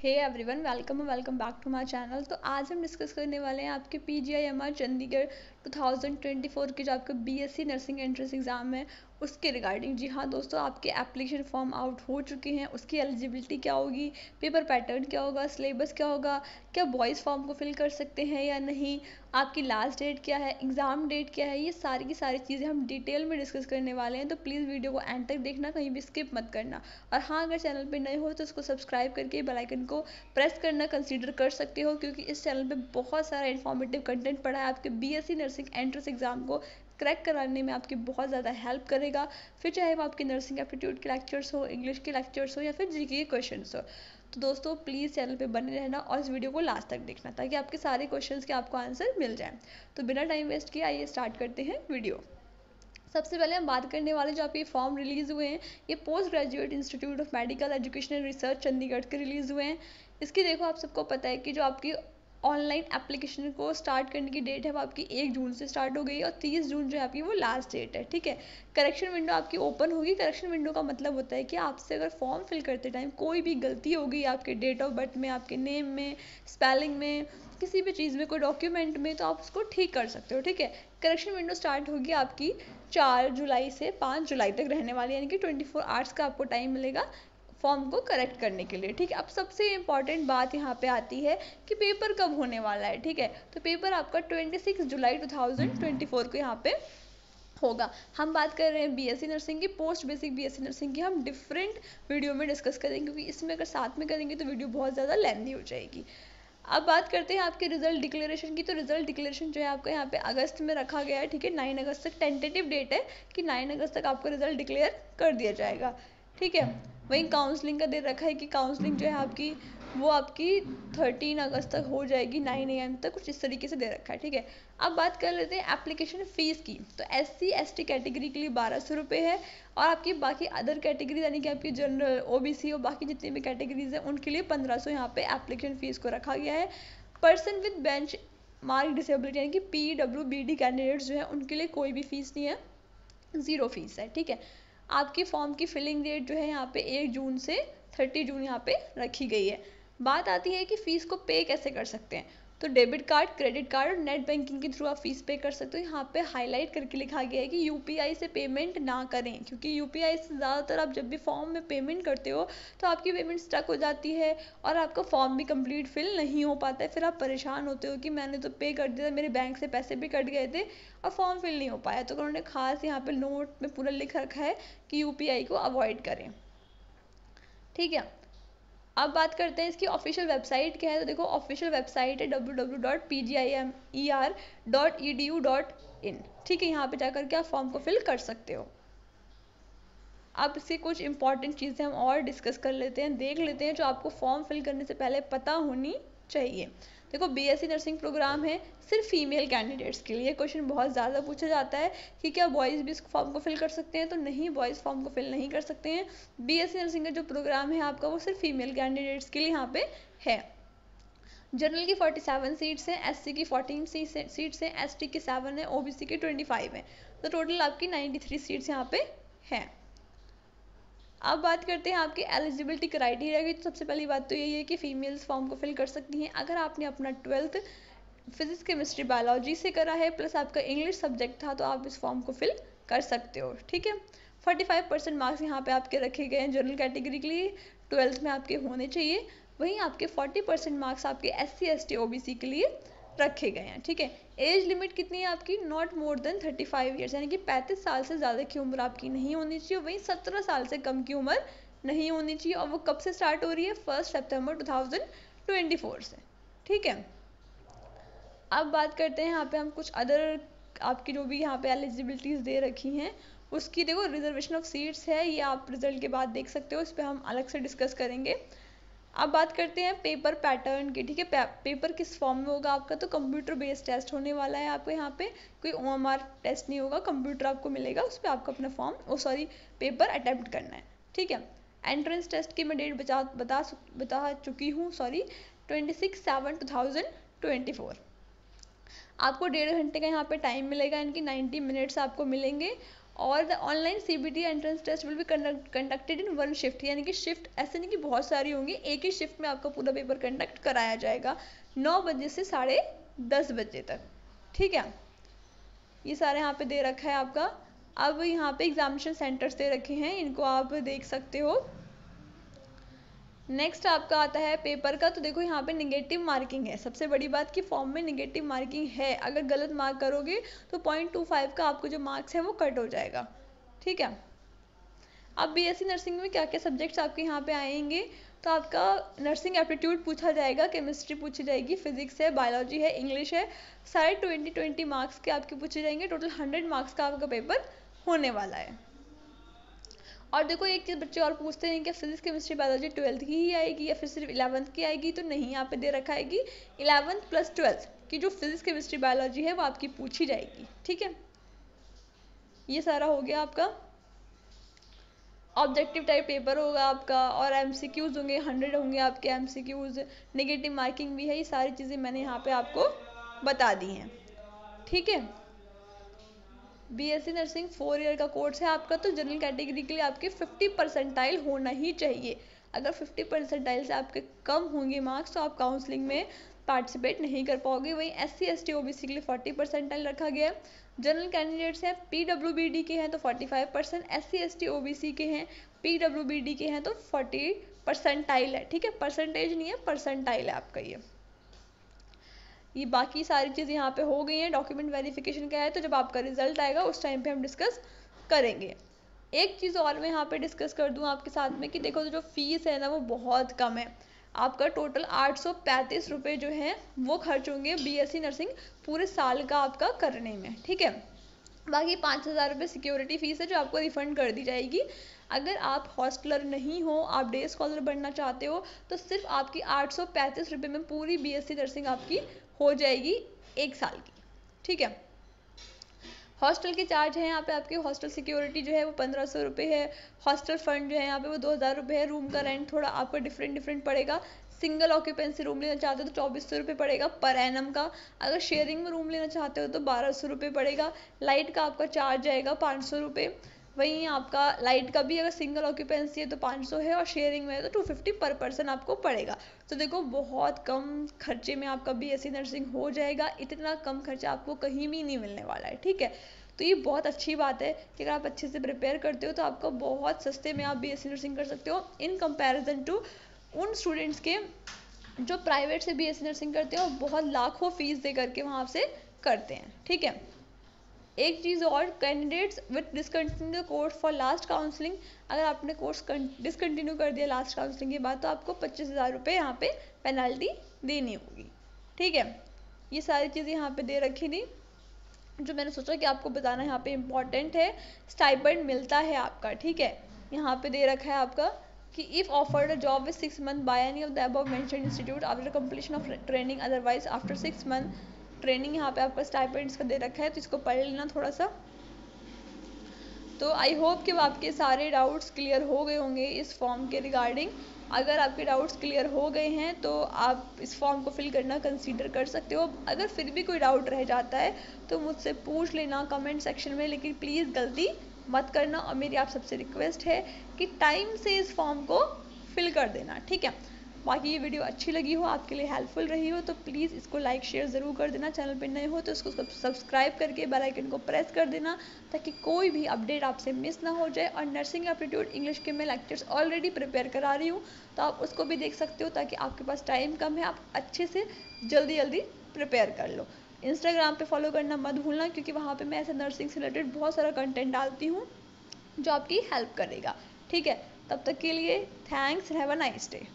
Hey everyone, welcome back to my channel. तो आज हम डिस्कस करने वाले हैं आपके PGI-MR चंडीगढ़ 2024 के जो आपका BSc नर्सिंग एंट्रेंस एग्ज़ाम है उसके रिगार्डिंग। जी हाँ दोस्तों, आपके एप्लीकेशन फॉर्म आउट हो चुके हैं। उसकी एलिजिबिलिटी क्या होगी, पेपर पैटर्न क्या होगा, सिलेबस क्या होगा, क्या बॉयज़ फॉर्म को फिल कर सकते हैं या नहीं, आपकी लास्ट डेट क्या है, एग्ज़ाम डेट क्या है, ये सारी की सारी चीज़ें हम डिटेल में डिस्कस करने वाले हैं। तो प्लीज़ वीडियो को एंड तक देखना, कहीं भी स्किप मत करना। और हाँ, अगर चैनल पर नए हो तो उसको सब्सक्राइब करके बेल आइकन को प्रेस करना कंसीडर कर सकते हो, क्योंकि इस चैनल पे बहुत सारा इन्फॉर्मेटिव कंटेंट पड़ा है आपके BSc नर्सिंग एंट्रेंस एग्जाम को क्रैक कराने में आपकी बहुत ज़्यादा हेल्प करेगा। फिर चाहे वो आपके नर्सिंग एप्टीट्यूड के लेक्चर्स हो, इंग्लिश के लेक्चर्स हो या फिर GK के क्वेश्चंस हो। तो दोस्तों प्लीज़ चैनल पे बने रहना और इस वीडियो को लास्ट तक देखना, ताकि आपके सारे क्वेश्चंस के आपको आंसर मिल जाए। तो बिना टाइम वेस्ट किए आइए स्टार्ट करते हैं वीडियो। सबसे पहले हम बात करने वाले जो आपके फॉर्म रिलीज़ हुए हैं, ये post graduate institute of medical education and research Chandigarh के रिलीज़ हुए हैं। इसकी देखो, आप सबको पता है कि जो आपकी ऑनलाइन एप्लीकेशन को स्टार्ट करने की डेट है वो आपकी 1 जून से स्टार्ट हो गई है और 30 जून जो है आपकी वो लास्ट डेट है। ठीक है, करेक्शन विंडो आपकी ओपन होगी। करेक्शन विंडो का मतलब होता है कि आपसे अगर फॉर्म फिल करते टाइम कोई भी गलती होगी आपके डेट ऑफ बर्थ में, आपके नेम में, स्पेलिंग में, किसी भी चीज़ में, कोई डॉक्यूमेंट में, तो आप उसको ठीक कर सकते हो। ठीक है, करेक्शन विंडो स्टार्ट होगी आपकी 4 जुलाई से 5 जुलाई तक रहने वाली है, यानी कि 24 आवर्स का आपको टाइम मिलेगा फॉर्म को करेक्ट करने के लिए। ठीक है, अब सबसे इम्पॉर्टेंट बात यहाँ पे आती है कि पेपर कब होने वाला है। ठीक है, तो पेपर आपका 26 जुलाई 2024 को यहाँ पे होगा। हम बात कर रहे हैं BSc नर्सिंग की, पोस्ट बेसिक BSc नर्सिंग की हम डिफरेंट वीडियो में डिस्कस करेंगे, क्योंकि इसमें अगर साथ में करेंगे तो वीडियो बहुत ज़्यादा लेंथी हो जाएगी। अब बात करते हैं आपके रिजल्ट डिक्लेरेशन की। तो रिजल्ट डिक्लेरेशन जो है आपका यहाँ पे अगस्त में रखा गया है। ठीक है, 9 अगस्त तक टेंटेटिव डेट है कि 9 अगस्त तक आपको रिजल्ट डिक्लेयर कर दिया जाएगा। ठीक है, वहीं काउंसलिंग का दे रखा है कि काउंसलिंग जो है आपकी वो आपकी 13 अगस्त तक हो जाएगी 9 AM तक, कुछ इस तरीके से दे रखा है। ठीक है, अब बात कर लेते हैं एप्लीकेशन फ़ीस की। तो SC ST कैटेगरी के लिए 1200 रुपये है, और आपकी बाकी अदर कैटेगरी यानी कि आपकी जनरल, OBC और बाकी जितनी भी कैटेगरीज हैं उनके लिए 1500 यहाँ पे एप्लीकेशन फ़ीस को रखा गया है। Person with bench mark disability यानी कि PWBD कैंडिडेट्स जो है उनके लिए कोई भी फीस नहीं है, 0 फीस है। ठीक है, आपकी फॉर्म की फिलिंग डेट जो है यहाँ पे 1 जून से 30 जून यहाँ पे रखी गई है। बात आती है कि फ़ीस को पे कैसे कर सकते हैं। तो डेबिट कार्ड, क्रेडिट कार्ड और नेट बैंकिंग के थ्रू आप फीस पे कर सकते हो। यहाँ पे हाईलाइट करके लिखा गया है कि UPI से पेमेंट ना करें, क्योंकि UPI से ज़्यादातर आप जब भी फॉर्म में पेमेंट करते हो तो आपकी पेमेंट स्टक हो जाती है और आपका फॉर्म भी कंप्लीट फिल नहीं हो पाता है। फिर आप परेशान होते हो कि मैंने तो पे कर दिया, मेरे बैंक से पैसे भी कट गए थे और फॉर्म फिल नहीं हो पाया। तो उन्होंने खास यहाँ पे नोट में पूरा लिख रखा है कि UPI को अवॉइड करें। ठीक है, अब बात करते हैं इसकी ऑफिशियल वेबसाइट क्या है। तो देखो, ऑफिशियल वेबसाइट है www.pgimer.edu.in। ठीक है, यहाँ पे जाकर के आप फॉर्म को फिल कर सकते हो। अब इसकी कुछ इंपॉर्टेंट चीज़ें हम और डिस्कस कर लेते हैं, देख लेते हैं जो आपको फॉर्म फिल करने से पहले पता होनी चाहिए। देखो, BSc नर्सिंग प्रोग्राम है सिर्फ फीमेल कैंडिडेट्स के लिए। क्वेश्चन बहुत ज़्यादा पूछा जाता है कि क्या बॉयज़ भी इस फॉर्म को फिल कर सकते हैं, तो नहीं, बॉयज़ फॉर्म को फिल नहीं कर सकते हैं। BSc नर्सिंग का जो प्रोग्राम है आपका वो सिर्फ फीमेल कैंडिडेट्स के लिए यहाँ पे है। जनरल की 47 सीट्स हैं, SC की 14 सीट्स हैं, ST की 7 है, OBC की 25 है। तो टोटल आपकी 93 सीट्स यहाँ पे हैं। अब बात करते हैं आपके एलिजिबिलिटी क्राइटेरिया की। तो सबसे पहली बात तो यही है कि फ़ीमेल्स फॉर्म को फिल कर सकती हैं अगर आपने अपना 12th फिजिक्स, केमिस्ट्री, बायोलॉजी से करा है, प्लस आपका इंग्लिश सब्जेक्ट था, तो आप इस फॉर्म को फिल कर सकते हो। ठीक है, 45% मार्क्स यहाँ पे आपके रखे गए हैं जनरल कैटेगरी के लिए, 12th में आपके होने चाहिए। वहीं आपके 40% मार्क्स आपके SC ST OBC के लिए रखे गए हैं। ठीक है, एज लिमिट कितनी है आपकी, नॉट मोर देन 35 ईयर्स, यानी कि 35 साल से ज़्यादा की उम्र आपकी नहीं होनी चाहिए। वहीं 17 साल से कम की उम्र नहीं होनी चाहिए, और वो कब से स्टार्ट हो रही है, 1 सितंबर 2024 से। ठीक है, अब बात करते हैं यहाँ पे हम कुछ अदर आपकी जो भी यहाँ पे एलिजिबिलिटीज़ दे रखी हैं उसकी। देखो, रिजर्वेशन ऑफ सीट्स है, ये आप रिजल्ट के बाद देख सकते हो, इस पर हम अलग से डिस्कस करेंगे। अब बात करते हैं पेपर पैटर्न की। ठीक है, पेपर किस फॉर्म में होगा आपका, तो कंप्यूटर बेस्ड टेस्ट होने वाला है आपको यहाँ पे, कोई OMR टेस्ट नहीं होगा, कंप्यूटर आपको मिलेगा, उस पर आपको अपना पेपर अटेम्प्ट करना है। ठीक है, एंट्रेंस टेस्ट की मैं डेट बता चुकी हूँ, 26/7/2024। आपको 1.5 घंटे का यहाँ पे टाइम मिलेगा, इनकी 90 मिनट्स आपको मिलेंगे, और the online CBT entrance test will be conducted in 1 shift, यानी कि शिफ्ट ऐसे नहीं कि बहुत सारी होंगी, एक ही शिफ्ट में आपका पूरा पेपर कंडक्ट कराया जाएगा 9 बजे से 10:30 बजे तक। ठीक है, ये सारे यहाँ पे दे रखा है आपका। अब यहाँ पे एग्जामिनेशन सेंटर्स दे रखे हैं, इनको आप देख सकते हो। नेक्स्ट आपका आता है पेपर का। तो देखो यहाँ पे निगेटिव मार्किंग है, सबसे बड़ी बात कि फॉर्म में निगेटिव मार्किंग है। अगर गलत मार्क करोगे तो 0.25 का आपको जो मार्क्स है वो कट हो जाएगा। ठीक है, अब BSc नर्सिंग में क्या क्या सब्जेक्ट्स आपके यहाँ पे आएंगे, तो आपका नर्सिंग एप्टीट्यूड पूछा जाएगा, केमिस्ट्री पूछी जाएगी, फिजिक्स है, बायोलॉजी है, इंग्लिश है, सारे 20 मार्क्स के आपके पूछे जाएंगे। टोटल 100 मार्क्स का आपका पेपर होने वाला है। और देखो एक चीज़ बच्चे और पूछते हैं कि फिजिक्स केमिस्ट्री बायोलॉजी 12th की ही आएगी या फिर सिर्फ 11th की आएगी, तो नहीं, यहाँ पे दे रखा है कि 11th + 12th की जो फिजिक्स केमिस्ट्री बायोलॉजी है वो आपकी पूछी जाएगी। ठीक है, ये सारा हो गया आपका। ऑब्जेक्टिव टाइप पेपर होगा आपका और MCQs होंगे, 100 होंगे आपके MCQs, नेगेटिव मार्किंग भी है। ये सारी चीज़ें मैंने यहाँ पे आपको बता दी हैं। ठीक है, BSc नर्सिंग 4 ईयर का कोर्स है आपका। तो जनरल कैटेगरी के लिए आपके 50 परसेंटाइल होना ही चाहिए। अगर 50 परसेंटाइल से आपके कम होंगे मार्क्स तो आप काउंसलिंग में पार्टिसिपेट नहीं कर पाओगे। वहीं SC ST OBC के लिए 40 परसेंटाइल रखा गया है। जनरल कैंडिडेट्स हैं, PWBD के हैं तो 45%, SC ST OBC के हैं, PWBD के हैं तो 40 परसेंटाइल है। ठीक है, परसेंटेज नहीं है, परसेंटाइल है आपका ये बाकी सारी चीज़ यहाँ पे हो गई हैं। डॉक्यूमेंट वेरिफिकेशन का है, तो जब आपका रिजल्ट आएगा उस टाइम पे हम डिस्कस करेंगे। एक चीज़ और मैं यहाँ पे डिस्कस कर दूँ आपके साथ में कि देखो जो फीस है ना वो बहुत कम है। आपका टोटल 835 रुपये जो है वो खर्च होंगे BSc नर्सिंग पूरे साल का आपका करने में। ठीक है, बाकी 5,000 रुपये सिक्योरिटी फीस है जो आपको रिफंड कर दी जाएगी। अगर आप हॉस्टलर नहीं हो, आप डे स्कॉलर बनना चाहते हो, तो सिर्फ आपकी 835 रुपये में पूरी BSc नर्सिंग आपकी हो जाएगी 1 साल की। ठीक है, हॉस्टल के चार्ज है यहाँ पे आपके। हॉस्टल सिक्योरिटी जो है वो 1500 रुपये है। हॉस्टल फंड जो है यहाँ पे वो 2000 रुपये है। रूम का रेंट थोड़ा आपको डिफरेंट पड़ेगा। सिंगल ऑक्यूपेंसी रूम लेना चाहते हो तो 2400 रुपये पड़ेगा पर एनम का। अगर शेयरिंग में रूम लेना चाहते हो तो 1200 रुपये पड़ेगा। लाइट का आपका चार्ज आएगा 500 रुपये। वहीं आपका लाइट का भी अगर सिंगल ऑक्यूपेंसी है तो 500 है और शेयरिंग में है तो 250 पर पर्सन आपको पड़ेगा। तो देखो बहुत कम खर्चे में आपका BSc नर्सिंग हो जाएगा। इतना कम खर्चा आपको कहीं भी नहीं मिलने वाला है। ठीक है, तो ये बहुत अच्छी बात है कि अगर आप अच्छे से प्रिपेयर करते हो तो आपको बहुत सस्ते में आप BSc नर्सिंग कर सकते हो इन कंपैरिजन टू उन स्टूडेंट्स के जो प्राइवेट से BSc नर्सिंग करते हैं और बहुत लाखों फीस दे करके वहाँ से करते हैं। ठीक है, एक चीज़ और, candidates with discontinue course for last counselling, अगर आपने कोर्स डिसकंटिन्यू कर दिया लास्ट काउंसलिंग के बाद तो आपको 25,000 रुपये यहाँ पे पेनल्टी देनी होगी। ठीक है, ये सारी चीज़ें यहाँ पे दे रखी थी जो मैंने सोचा कि आपको बताना यहाँ पे इम्पॉर्टेंट है। स्टाइपेंड मिलता है आपका। ठीक है, यहाँ पे दे रखा है आपका कि if offered a job with 6 month by any of the above mentioned institute after completion of training, otherwise after 6 month training, यहाँ पे आपका स्टाइपेंड्स का दे रखा है, तो इसको पढ़ लेना थोड़ा सा। तो आई होप कि आपके सारे डाउट्स क्लियर हो गए होंगे इस फॉर्म के रिगार्डिंग। अगर आपके डाउट्स क्लियर हो गए हैं तो आप इस फॉर्म को फिल करना कंसीडर कर सकते हो। अगर फिर भी कोई डाउट रह जाता है तो मुझसे पूछ लेना कमेंट सेक्शन में, लेकिन प्लीज़ गलती मत करना। और मेरी आप सबसे रिक्वेस्ट है कि टाइम से इस फॉर्म को फिल कर देना। ठीक है, बाकी ये वीडियो अच्छी लगी हो, आपके लिए हेल्पफुल रही हो तो प्लीज़ इसको लाइक शेयर ज़रूर कर देना। चैनल पर नए हो तो इसको सब्सक्राइब करके बेल आइकन को प्रेस कर देना ताकि कोई भी अपडेट आपसे मिस ना हो जाए। और नर्सिंग एप्टीट्यूड इंग्लिश के मैं लेक्चर्स ऑलरेडी प्रिपेयर करा रही हूँ, तो आप उसको भी देख सकते हो ताकि आपके पास टाइम कम है, आप अच्छे से जल्दी प्रिपेयर कर लो। इंस्टाग्राम पे फॉलो करना मत भूलना क्योंकि वहाँ पे मैं ऐसे नर्सिंग से रिलेटेड बहुत सारा कंटेंट डालती हूँ जो आपकी हेल्प करेगा। ठीक है, तब तक के लिए thanks, have a nice day.